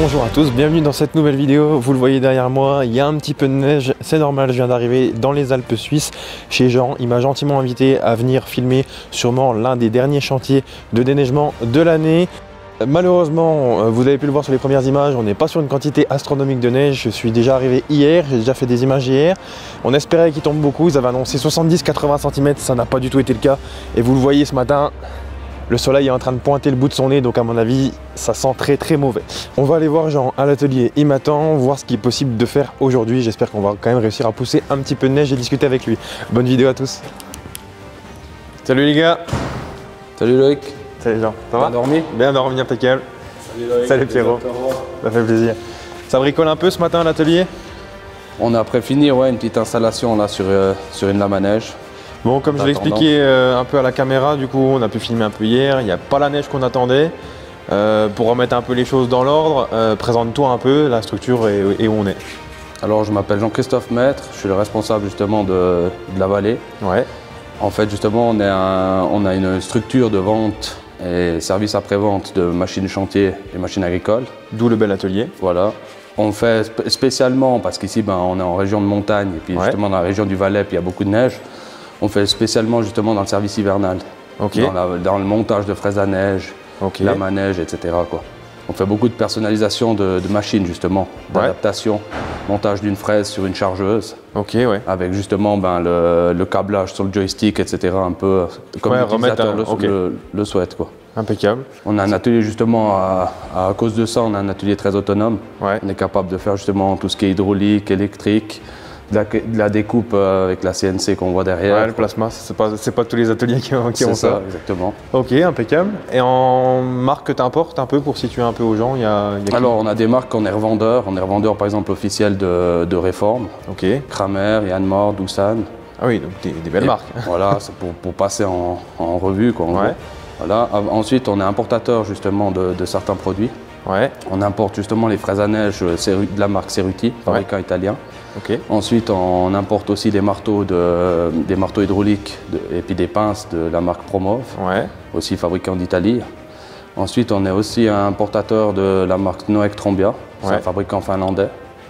Bonjour à tous, bienvenue dans cette nouvelle vidéo. Vous le voyez derrière moi, il y a un petit peu de neige, c'est normal, je viens d'arriver dans les Alpes suisses chez Jean. Il m'a gentiment invité à venir filmer sûrement l'un des derniers chantiers de déneigement de l'année. Malheureusement, vous avez pu le voir sur les premières images, on n'est pas sur une quantité astronomique de neige. Je suis déjà arrivé hier, j'ai déjà fait des images hier. On espérait qu'il tombe beaucoup, ils avaient annoncé 70-80 cm, ça n'a pas du tout été le cas. Et vous le voyez ce matin, le soleil est en train de pointer le bout de son nez, donc à mon avis, ça sent très mauvais. On va aller voir Jean à l'atelier, il m'attend, voir ce qui est possible de faire aujourd'hui. J'espère qu'on va quand même réussir à pousser un petit peu de neige et discuter avec lui. Bonne vidéo à tous. Salut les gars. Salut Loïc. Salut Jean, ça va? Bien dormi? Bien dormi, impeccable. Salut Loïc. Salut Pierrot. Ça fait plaisir. Ça bricole un peu ce matin à l'atelier? On a après fini une petite installation là sur une lame à neige. Bon, comme je l'ai expliqué un peu à la caméra, du coup on a pu filmer un peu hier, il n'y a pas la neige qu'on attendait. Pour remettre un peu les choses dans l'ordre, présente-toi un peu la structure et où on est. Alors je m'appelle Jean-Christophe Maître, je suis le responsable justement de la vallée. Ouais. En fait justement on a une structure de vente et service après-vente de machines chantier et machines agricoles. D'où le bel atelier. Voilà. On fait spécialement, parce qu'ici on est en région de montagne et puis justement dans la région du Valais puis il y a beaucoup de neige. On fait spécialement justement dans le service hivernal, dans le montage de fraises à neige, lames à neige, etc. On fait beaucoup de personnalisation de machines justement, d'adaptation, montage d'une fraise sur une chargeuse, avec justement le câblage sur le joystick, etc. Un peu comme l'utilisateur le souhaite. Impeccable. On a un atelier justement, à cause de ça, on a un atelier très autonome. On est capable de faire justement tout ce qui est hydraulique, électrique, de la découpe avec la CNC qu'on voit derrière. Ouais, le plasma, c'est pas tous les ateliers qui ont ça. C'est ça, exactement. Ok, impeccable. Et en marque que tu importes un peu pour situer un peu aux gens, il y a Alors, on a des marques qu'on est revendeur. On est revendeur par exemple officiel de Réforme. Kramer, Yanmar, Doosan. Ah oui, donc des belles marques. Voilà, c'est pour passer en revue. Voilà. Ensuite, on est importateur justement de certains produits. On importe justement les fraises à neige de la marque Ceruti, fabricant italien. Ensuite, on importe aussi des marteaux hydrauliques et puis des pinces de la marque Promov, aussi fabricant d'Italie. Ensuite, on est aussi un importateur de la marque Noek Trombia, c'est un fabricant finlandais.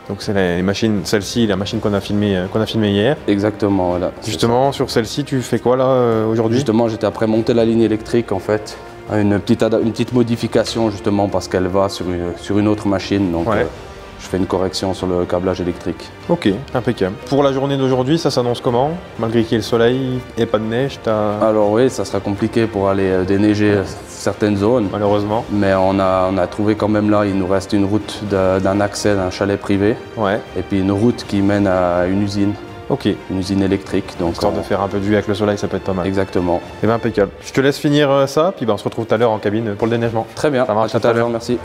Donc c'est les machines, celle-ci, la machine qu'on a filmée hier. Exactement, voilà. Justement, sur celle-ci, tu fais quoi là aujourd'hui? Justement, j'étais après monter la ligne électrique en fait. Une petite modification justement parce qu'elle va sur une autre machine. Donc, je fais une correction sur le câblage électrique. Ok, impeccable. Pour la journée d'aujourd'hui, ça s'annonce comment? Malgré qu'il y ait le soleil et pas de neige, Alors oui, ça sera compliqué pour aller déneiger certaines zones. Malheureusement. Mais on a trouvé quand même là, il nous reste une route d'un accès d'un chalet privé. Et puis une route qui mène à une usine. Une usine électrique. Donc histoire de faire un peu de vue avec le soleil, ça peut être pas mal. Exactement. Et bien impeccable. Je te laisse finir ça, puis on se retrouve tout à l'heure en cabine pour le déneigement. Très bien, ça marche, à tout à l'heure, merci.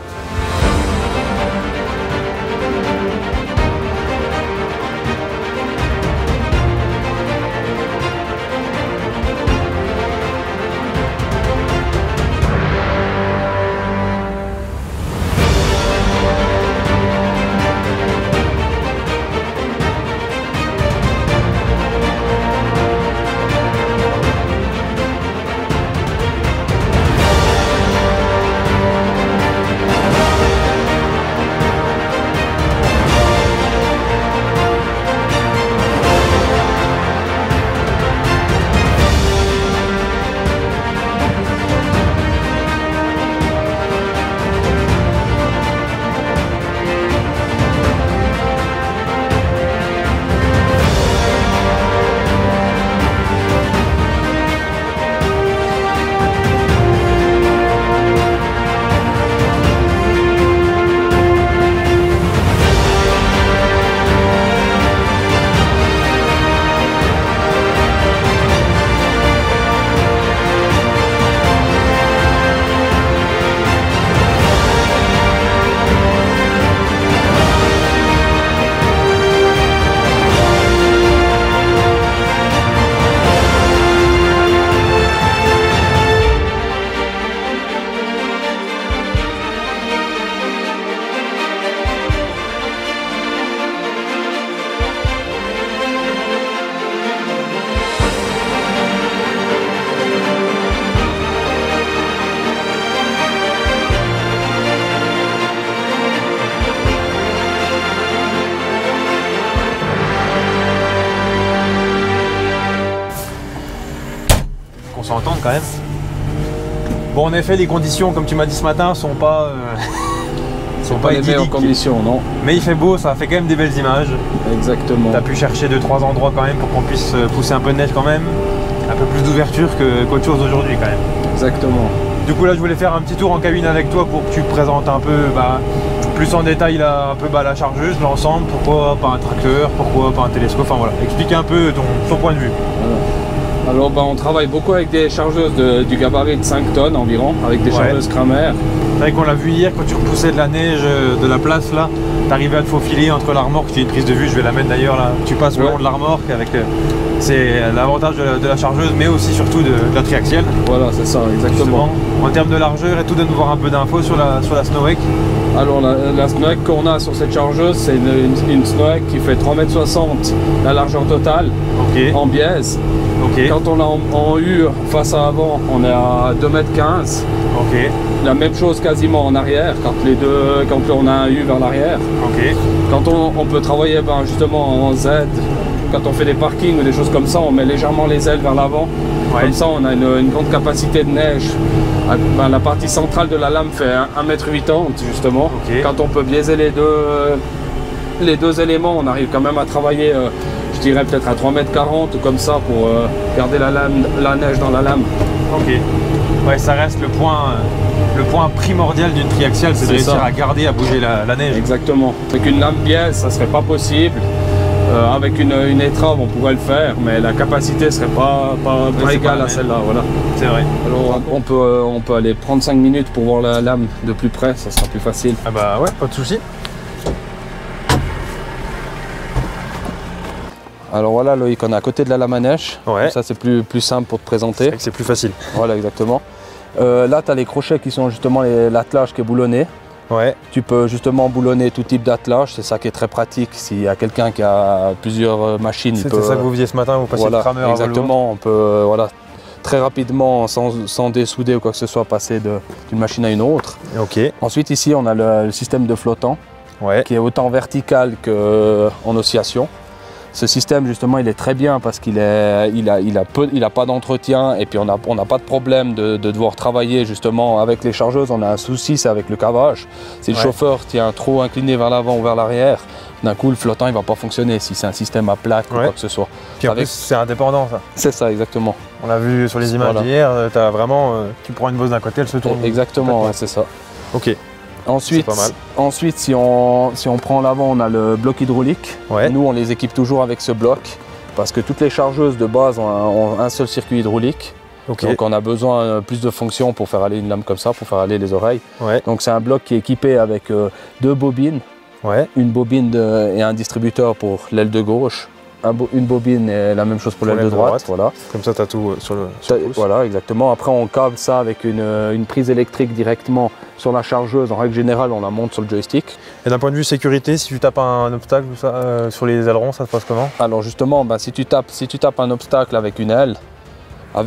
quand même. Bon, en effet, les conditions, comme tu m'as dit ce matin, sont pas les meilleures conditions, non. Mais il fait beau, ça fait quand même des belles images. Exactement. Tu as pu chercher 2-3 endroits quand même pour qu'on puisse pousser un peu de neige quand même. Un peu plus d'ouverture qu'autre chose aujourd'hui quand même. Exactement. Du coup là je voulais faire un petit tour en cabine avec toi pour que tu présentes un peu plus en détail un peu la chargeuse, l'ensemble, pourquoi pas un tracteur, pourquoi pas un télescope, enfin voilà, expliquer un peu ton point de vue. Voilà. Alors on travaille beaucoup avec des chargeuses du gabarit de 5 tonnes environ, avec des chargeuses Kramer. C'est vrai qu'on l'a vu hier quand tu repoussais de la neige de la place là, t'arrivais à te faufiler entre la remorque, tu as une prise de vue, je vais la mettre d'ailleurs là, tu passes le long de la remorque avec c'est l'avantage de la chargeuse mais aussi surtout de la triaxiale. Voilà c'est ça exactement. Justement, en termes de largeur et tout, donne-nous voir un peu d'infos sur la Snowec. Alors la Snowec qu'on a sur cette chargeuse, c'est une Snowec qui fait 3,60 m la largeur totale, en biaise. Quand on l'a en U face à avant, on est à 2,15 m. La même chose quasiment en arrière, quand on a un U vers l'arrière. Quand on peut travailler justement en Z, quand on fait des parkings ou des choses comme ça, on met légèrement les ailes vers l'avant. Comme ça, on a une grande capacité de neige. La partie centrale de la lame fait 1,80 m justement. Quand on peut biaiser les deux éléments, on arrive quand même à travailler, je dirais peut-être à 3,40 m comme ça pour garder la neige dans la lame. Ouais, ça reste le point primordial d'une triaxiale, c'est de réussir à garder, à bouger la neige. Exactement. Avec une lame biaise, ça serait pas possible. Avec une étrave, on pourrait le faire, mais la capacité serait pas égale à celle-là. Voilà. C'est vrai. Alors on peut aller prendre 5 minutes pour voir la lame de plus près, ça sera plus facile. Ah bah ouais, pas de souci. Alors voilà Loïc, on est à côté de la lame à neige. Ça c'est plus simple pour te présenter. C'est plus facile. Voilà exactement. Là tu as les crochets qui sont justement l'attelage qui est boulonné. Tu peux justement boulonner tout type d'attelage, c'est ça qui est très pratique. S'il y a quelqu'un qui a plusieurs machines, C'était ça que vous visiez ce matin, vous passiez le Kramer exactement, on peut très rapidement, sans dessouder ou quoi que ce soit, passer d'une machine à une autre. Ensuite ici on a le système de flottant qui est autant vertical qu'en oscillation. Ce système justement il est très bien parce qu'il a pas d'entretien et puis on n'a pas de problème de devoir travailler justement avec les chargeuses. On a un souci, c'est avec le cavage. Si le chauffeur tient trop incliné vers l'avant ou vers l'arrière, d'un coup le flottant il va pas fonctionner si c'est un système à plaque ou quoi que ce soit. Puis en plus c'est indépendant ça. C'est ça exactement. On l'a vu sur les images d'hier, tu prends une bosse d'un côté, elle se tourne. Exactement, c'est ça. Ensuite, pas mal. Si on prend l'avant, on a le bloc hydraulique. Nous, on les équipe toujours avec ce bloc parce que toutes les chargeuses de base ont un seul circuit hydraulique. Donc on a besoin plus de fonctions pour faire aller une lame comme ça, pour faire aller les oreilles. Donc c'est un bloc qui est équipé avec 2 bobines, une bobine et un distributeur pour l'aile de gauche. Une bobine et la même chose pour l'aile de droite. Voilà. Comme ça, tu as tout sur le pouce. Voilà, exactement. Après, on câble ça avec une prise électrique directement sur la chargeuse. En règle générale, on la monte sur le joystick. Et d'un point de vue sécurité, si tu tapes un obstacle sur les ailerons, ça se passe comment? Alors justement, si tu tapes un obstacle avec une aile,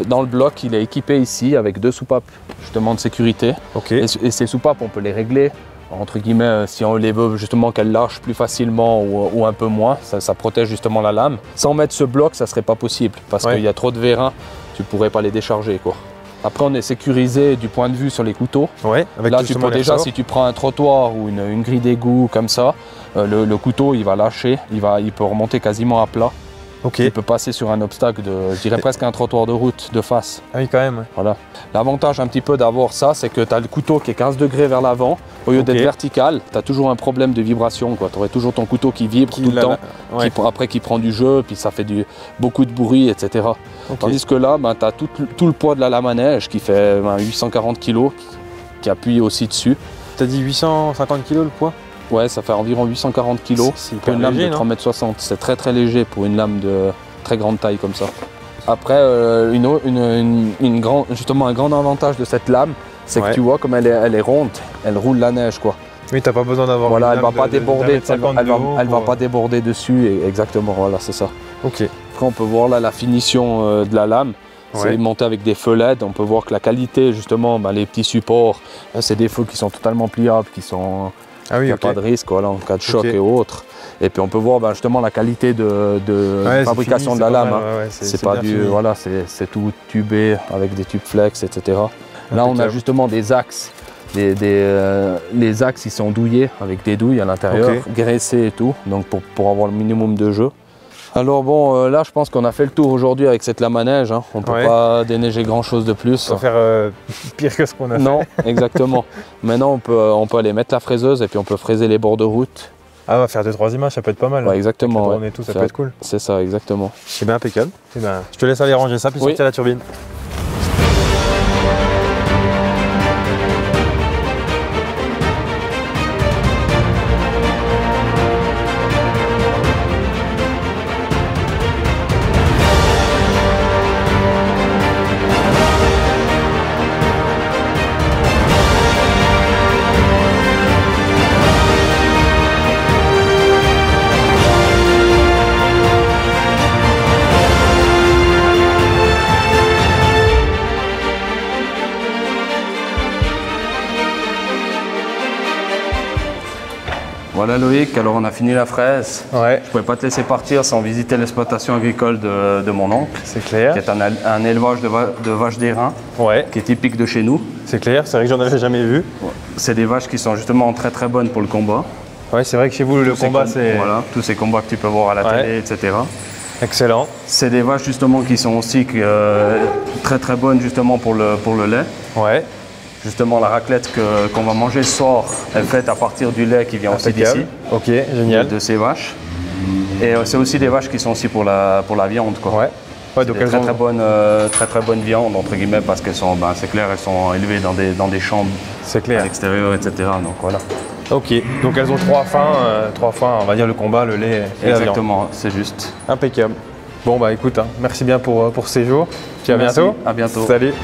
dans le bloc, il est équipé ici avec 2 soupapes justement de sécurité. Et ces soupapes, on peut les régler. Entre guillemets, si on les veut justement qu'elles lâchent plus facilement ou un peu moins, ça protège justement la lame. Sans mettre ce bloc, ça serait pas possible parce qu'il y a trop de vérins, tu pourrais pas les décharger quoi. Après on est sécurisé du point de vue sur les couteaux. Avec là tu peux déjà, si tu prends un trottoir ou une grille d'égout comme ça, le couteau il va lâcher, il peut remonter quasiment à plat. Il peut passer sur un obstacle je dirais presque un trottoir de route de face. Ah oui quand même. Voilà. L'avantage un petit peu d'avoir ça, c'est que tu as le couteau qui est 15 degrés vers l'avant. Au lieu d'être vertical, tu as toujours un problème de vibration. Tu aurais toujours ton couteau qui vibre tout le temps, après qui prend du jeu, puis ça fait beaucoup de bruit, etc. Tandis que là, tu as tout le poids de la lame à neige qui fait 840 kg, qui appuie aussi dessus. Tu as dit 850 kg le poids? Ouais, ça fait environ 840 kg pour une lame de 3,60 m. C'est très très léger pour une lame de très grande taille comme ça. Après, justement un grand avantage de cette lame, c'est que tu vois comme elle est ronde, elle roule la neige quoi. Oui, t'as pas besoin d'avoir. Voilà, elle va pas déborder, elle va pas déborder dessus, exactement, voilà, c'est ça. Après, on peut voir là la finition de la lame. C'est monté avec des feux LED, on peut voir que la qualité justement, les petits supports, c'est des feux qui sont totalement pliables, qui sont... il n'y a pas de risque voilà, en cas de choc et autres. Et puis on peut voir justement la qualité de fabrication de la lame. C'est pas du, voilà, c'est tout tubé avec des tubes flex, etc. Là on a justement des axes. Les axes ils sont douillés avec des douilles à l'intérieur, graissés et tout, donc pour avoir le minimum de jeu. Alors bon, là je pense qu'on a fait le tour aujourd'hui avec cette lame à neige, hein. On ne peut pas déneiger grand chose de plus. On va faire pire que ce qu'on a fait. Non, exactement. Maintenant on peut aller mettre la fraiseuse et puis on peut fraiser les bords de route. Ah, on va faire 2-3 images, ça peut être pas mal. Ouais, exactement. Ouais. Tout, ça peut être cool. C'est ça, exactement. C'est bien impeccable. Et ben, je te laisse aller ranger ça puis sortir la turbine. Voilà Loïc, alors on a fini la fraise. Ouais. Je ne pouvais pas te laisser partir sans visiter l'exploitation agricole de mon oncle. C'est clair. Qui est un élevage de vaches d'airain, qui est typique de chez nous. C'est clair, c'est vrai que j'en avais jamais vu. C'est des vaches qui sont justement très très bonnes pour le combat. Ouais, c'est vrai que chez vous le combat c'est... Voilà, tous ces combats que tu peux voir à la télé, etc. Excellent. C'est des vaches justement qui sont aussi très très bonnes justement pour le lait. Ouais. Justement, la raclette qu'on va manger ce soir est faite à partir du lait qui vient aussi d'ici. Ok, génial. De ces vaches. Et c'est aussi des vaches qui sont aussi pour la viande, quoi. Ouais, donc elles ont très très bonne viande, entre guillemets, parce qu'elles sont, c'est clair, elles sont élevées dans des chambres à l'extérieur, etc. Donc voilà. Ok, donc elles ont trois fins, on va dire le combat, le lait et la viande. Exactement, c'est juste. Impeccable. Bon bah écoute, hein, merci bien pour ce séjour. Puis à bientôt. À bientôt. Salut.